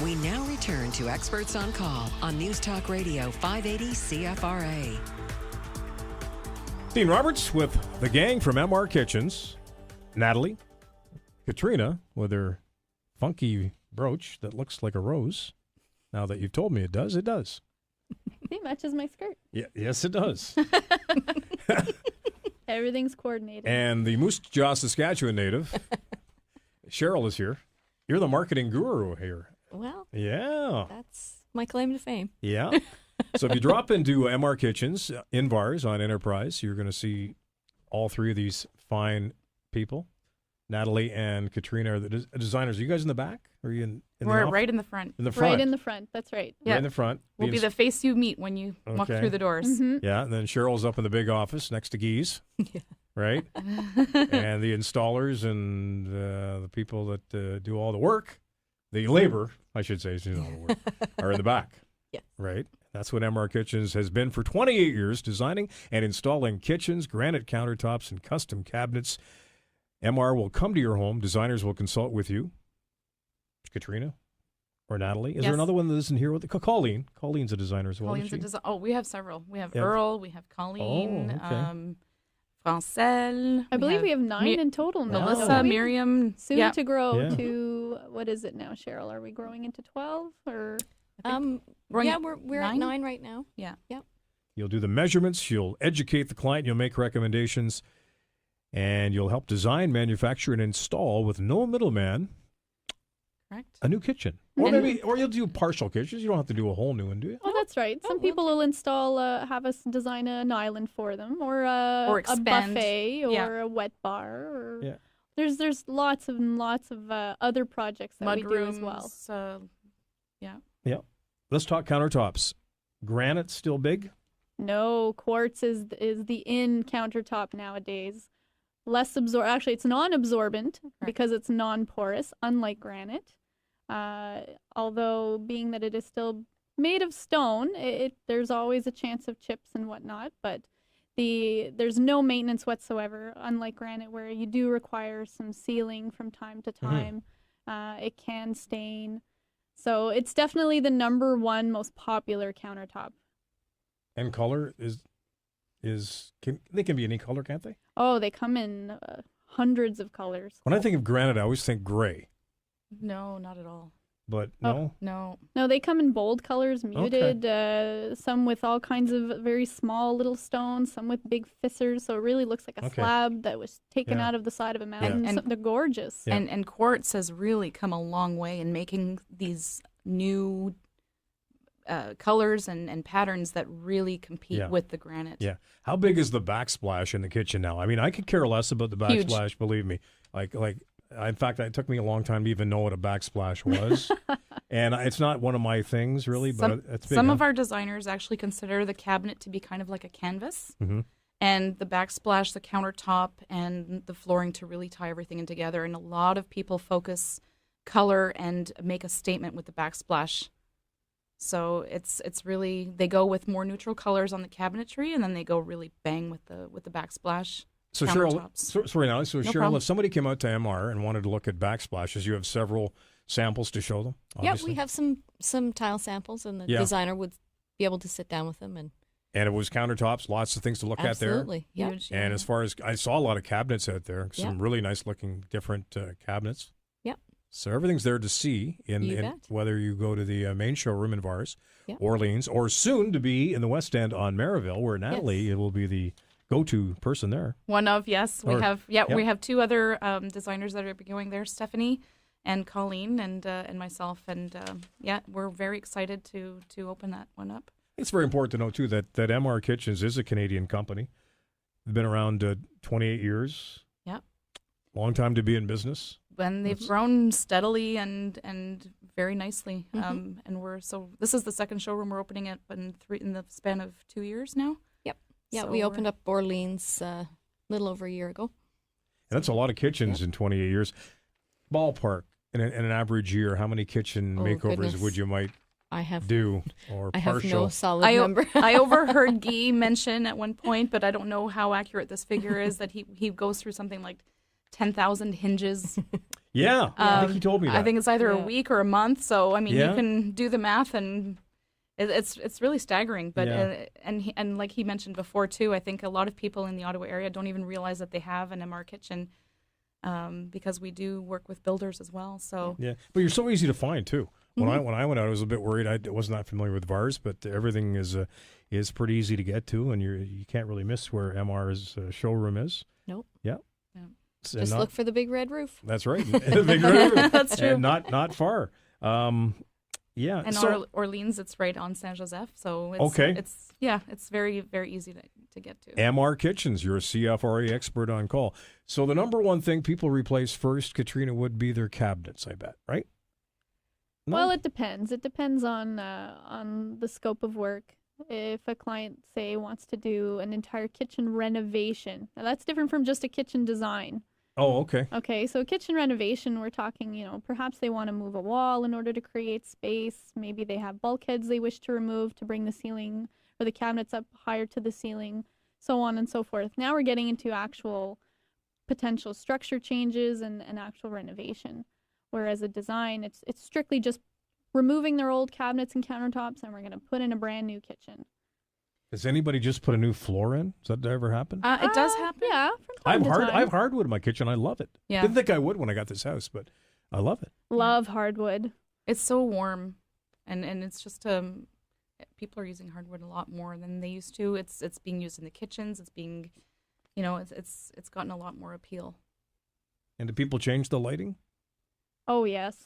We now return to Experts on Call on News Talk Radio 580 CFRA. Dean Roberts with the gang from MR Kitchens. Natalie, Katrina with her funky brooch that looks like a rose. Now that you've told me it does, it does. It matches my skirt. Yeah, yes, it does. Everything's coordinated. And the Moose Jaw, Saskatchewan native, Cheryl is here. You're the marketing guru here. Well, yeah, that's my claim to fame. Yeah. So if you drop into MR Kitchens in Vars on Enterprise, you're going to see all three of these fine people. Natalie and Katrina are the designers. Are you guys in the back? Or are you in We're right in the front. In the front. Right in the front. That's right. Yeah. Right in the front. We'll be the face you meet when you walk through the doors. Mm-hmm. Yeah, and then Cheryl's up in the big office next to Geese. Yeah. Right? And the installers and the people that do all the work, the labor, I should say, do all the work, are in the back. Yes. Right? That's what MR Kitchens has been for 28 years, designing and installing kitchens, granite countertops, and custom cabinets. MR will come to your home. Designers will consult with you. Katrina or Natalie. Is there another one that isn't here? Colleen. Colleen's a designer as well. Colleen's we have several. We have Earl. We have Colleen. Francelle. I believe we have 9 in total now. Melissa, Miriam. Soon to grow to, what is it now, Cheryl? Are we growing into 12 or? We're at 9 right now. Yeah. Yep. You'll do the measurements. You'll educate the client. You'll make recommendations. And you'll help design, manufacture, and install with no middleman. Correct. A new kitchen. Or you'll do partial kitchens. You don't have to do a whole new one, do you? Oh, that's right. Some people will install, have us design an island for them, or a buffet, or a wet bar. Or there's lots of other projects that we do as well. Yeah. Let's talk countertops. Granite still big? No, quartz is the in countertop nowadays. Less actually, it's non-absorbent because it's non-porous, unlike granite. Although, being that it is still made of stone, there's always a chance of chips and whatnot. But there's no maintenance whatsoever, unlike granite, where you do require some sealing from time to time. It can stain. So it's definitely the number one most popular countertop. And color they can be any color, can't they? Oh, they come in hundreds of colors. When I think of granite, I always think gray. No, not at all. But no? No, they come in bold colors, muted, some with all kinds of very small little stones, some with big fissures, so it really looks like a slab that was taken out of the side of a mountain. And they're gorgeous. Yeah. And quartz has really come a long way in making these new colors and patterns that really compete with the granite. Yeah. How big is the backsplash in the kitchen now? I mean, I could care less about the backsplash, Huge. Believe me. In fact, it took me a long time to even know what a backsplash was. And it's not one of my things, really, but it's big. Some of our designers actually consider the cabinet to be kind of like a canvas. Mm-hmm. And the backsplash, the countertop, and the flooring to really tie everything in together. And a lot of people focus color and make a statement with the backsplash. So it's really, they go with more neutral colors on the cabinetry, and then they go really bang with the backsplash. So Cheryl, Problem. If somebody came out to MR and wanted to look at backsplashes, you have several samples to show them? Obviously. Yeah, we have some tile samples, and the designer would be able to sit down with them. And it was countertops, lots of things to look at there. Absolutely, yeah. And as far as, I saw a lot of cabinets out there, some really nice looking different cabinets. Yep. So everything's there to see in whether you go to the main showroom in Vars, Orleans, or soon to be in the West End on Merivale, where Natalie will be the go-to person there. We have 2 other designers that are going there, Stephanie and Colleen and myself, and we're very excited to open that one up. It's very important to know too that MR Kitchens is a Canadian company. They've been around 28 years. Yeah, long time to be in business. And they've grown steadily and very nicely. And this is the second showroom we're opening at in the span of 2 years now. Yeah, so we opened up Orleans a little over a year ago. And that's a lot of kitchens in 28 years. Ballpark, in an average year, how many kitchen makeovers would you do? Or I partial? have no solid number. I overheard Guy mention at one point, but I don't know how accurate this figure is, that he goes through something like 10,000 hinges. Yeah, I think he told me that. I think it's either a Yeah. week or a month. So I mean, Yeah. you can do the math, and it's really staggering. But Yeah. and like he mentioned before too, I think a lot of people in the Ottawa area don't even realize that they have an MR kitchen, because we do work with builders as well. So Yeah, but you're so easy to find too. When I went out, I was a bit worried. I was not familiar with VARs, but everything is pretty easy to get to, and you can't really miss where MR's showroom is. Nope. Yeah. Yeah. Just look for the big red roof. That's right. The big river. That's true. And not far. Yeah. And so, Orleans, it's right on Saint Joseph, so it's, Okay. it's very, very easy to get to. MR Kitchens, you're a CFRA expert on call. So the number one thing people replace first, Katrina, would be their cabinets, I bet, right? No? Well, it depends. It depends on the scope of work. If a client, say, wants to do an entire kitchen renovation, now that's different from just a kitchen design. Oh, okay. Okay, so kitchen renovation, we're talking, perhaps they want to move a wall in order to create space. Maybe they have bulkheads they wish to remove to bring the ceiling or the cabinets up higher to the ceiling, so on and so forth. Now we're getting into actual potential structure changes and actual renovation. Whereas a design, it's strictly just removing their old cabinets and countertops, and we're going to put in a brand new kitchen. Does anybody just put a new floor in? Does that ever happen? It does happen. Yeah, from I time have to time. I have hardwood in my kitchen. I love it. Yeah. Didn't think I would when I got this house, but I love it. Love hardwood. It's so warm, and it's just people are using hardwood a lot more than they used to. It's being used in the kitchens. It's being, it's gotten a lot more appeal. And do people change the lighting? Oh, yes.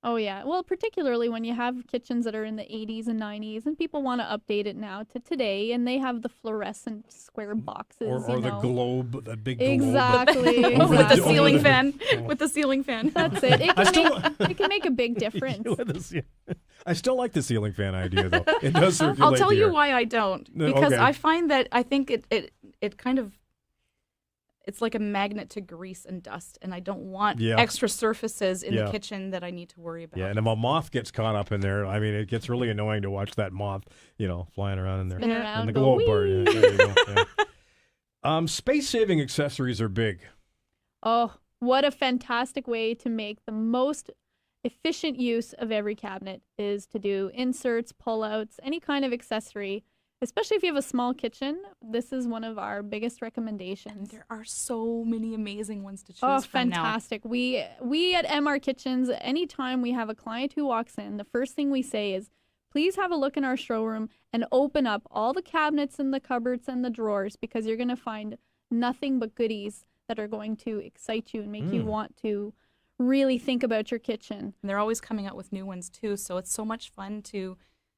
Oh, yeah. Well, particularly when you have kitchens that are in the 80s and 90s, and people want to update it now to today, and they have the fluorescent square boxes. Or the globe, that big globe. Exactly. Over With the over ceiling the- fan. With the ceiling fan. That's it. I It can make a big difference. I still like the ceiling fan idea, though. It does circulate I'll tell the you air. why I don't. No, Because okay. I find that I think it kind of, it's like a magnet to grease and dust, and I don't want extra surfaces in Yeah. the kitchen that I need to worry about. Yeah, and if a moth gets caught up in there, I mean, it gets really annoying to watch that moth, flying around in there. Spin Yeah. around, And the go, globe part. "Whee!" Yeah, there you go. Yeah. Space-saving accessories are big. Oh, what a fantastic way to make the most efficient use of every cabinet is to do inserts, pull-outs, any kind of accessory. Especially if you have a small kitchen, this is one of our biggest recommendations. And there are so many amazing ones to choose Oh, from now. fantastic. We at MR Kitchens, anytime we have a client who walks in, the first thing we say is, please have a look in our showroom and open up all the cabinets and the cupboards and the drawers, because you're going to find nothing but goodies that are going to excite you and make you want to really think about your kitchen. And they're always coming out with new ones too, so it's so much fun to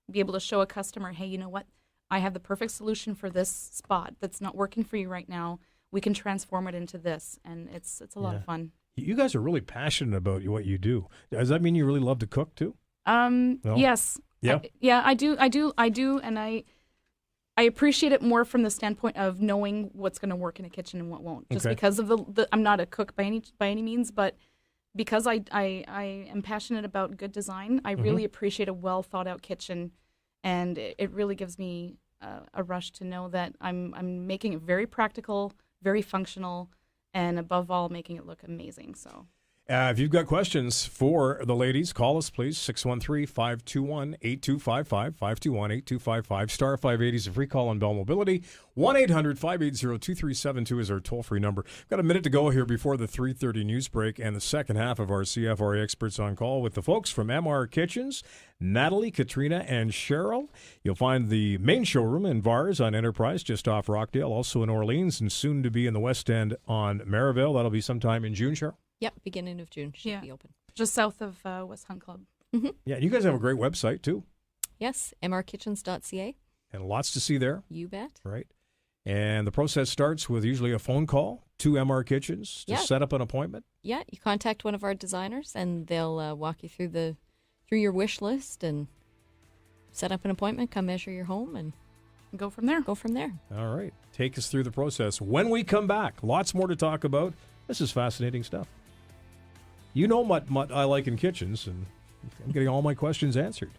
be able to show a customer, hey, you know what? I have the perfect solution for this spot that's not working for you right now. We can transform it into this, and it's a lot of fun. You guys are really passionate about what you do. Does that mean you really love to cook too? No? Yes. Yeah. I do, and I appreciate it more from the standpoint of knowing what's going to work in a kitchen and what won't. Just Okay. because of the I'm not a cook by any means, but because I am passionate about good design, I really appreciate a well thought out kitchen, and it really gives me a rush to know that I'm making it very practical, very functional, and above all, making it look amazing. So. If you've got questions for the ladies, call us, please. 613-521-8255, 521-8255. Star 580 is a free call on Bell Mobility. 1-800-580-2372 is our toll-free number. We've got a minute to go here before the 3:30 news break and the second half of our CFRA Experts on Call with the folks from MR Kitchens, Natalie, Katrina, and Cheryl. You'll find the main showroom in Vars on Enterprise, just off Rockdale, also in Orleans, and soon to be in the West End on Maryville. That'll be sometime in June, Cheryl? Yep, beginning of June should be open. Just south of West Hunt Club. Yeah, you guys have a great website, too, Yes, mrkitchens.ca. and lots to see there. You bet. Right. And the process starts with usually a phone call to MR Kitchens to set up an appointment. Yeah, you contact one of our designers, and they'll walk you through your wish list and set up an appointment. Come measure your home and Go from there. go from there. All right. Take us through the process. When we come back, lots more to talk about. This is fascinating stuff. You know what I like in kitchens, and I'm getting all my questions answered.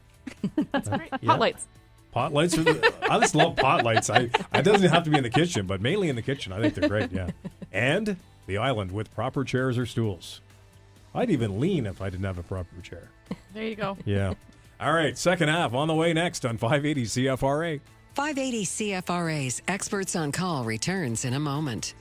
That's great. Yeah. Hot lights. Pot lights I just love pot lights. It doesn't have to be in the kitchen, but mainly in the kitchen. I think they're great, yeah. And the island with proper chairs or stools. I'd even lean if I didn't have a proper chair. There you go. Yeah. All right, second half on the way next on 580 CFRA. 580 CFRA's Experts on Call returns in a moment.